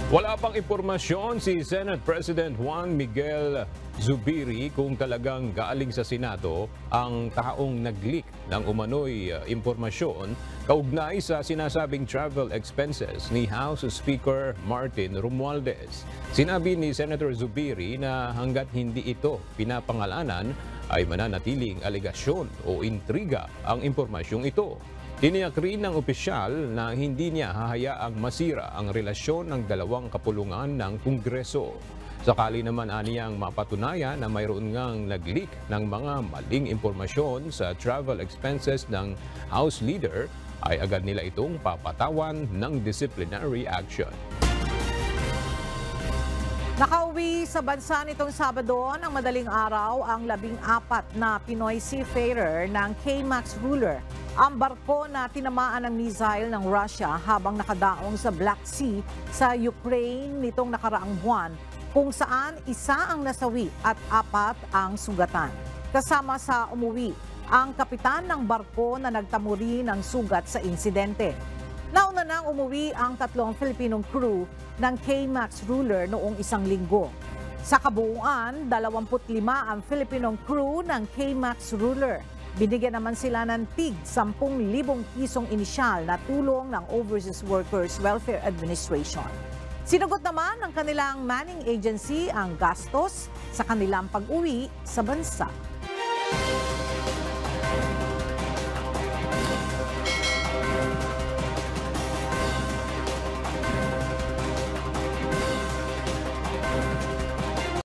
Wala pang impormasyon si Senate President Juan Miguel Zubiri kung talagang galing sa Senado ang taong nag-leak ng umano'y impormasyon kaugnay sa sinasabing travel expenses ni House Speaker Martin Romualdez. Sinabi ni Senator Zubiri na hanggat hindi ito pinapangalanan ay mananatiling alegasyon o intriga ang impormasyong ito. Tiniyak rin ng opisyal na hindi niya hahayaang masira ang relasyon ng dalawang kapulungan ng Kongreso. Sakali naman aniyang mapatunayan na mayroon ngang nag-leak ng mga maling impormasyon sa travel expenses ng House Leader, ay agad nila itong papatawan ng disciplinary action. Nakauwi sa bansa nitong Sabado ng madaling araw ang 14 na Pinoy seafarer ng K-MAX Ruler, ang barko na tinamaan ng missile ng Russia habang nakadaong sa Black Sea sa Ukraine nitong nakaraang buwan, kung saan isa ang nasawi at 4 ang sugatan. Kasama sa umuwi ang kapitan ng barko na nagtamo rin ng sugat sa insidente. Nauna nang umuwi ang 3 Filipinong crew ng K-MAX Ruler noong isang linggo. Sa kabuuan, 25 ang Filipinong crew ng K-MAX Ruler. Binigyan naman sila ng tig 10,000 pisong inisyal na tulong ng Overseas Workers Welfare Administration. Sinagot naman ng kanilang manning agency ang gastos sa kanilang pag-uwi sa bansa.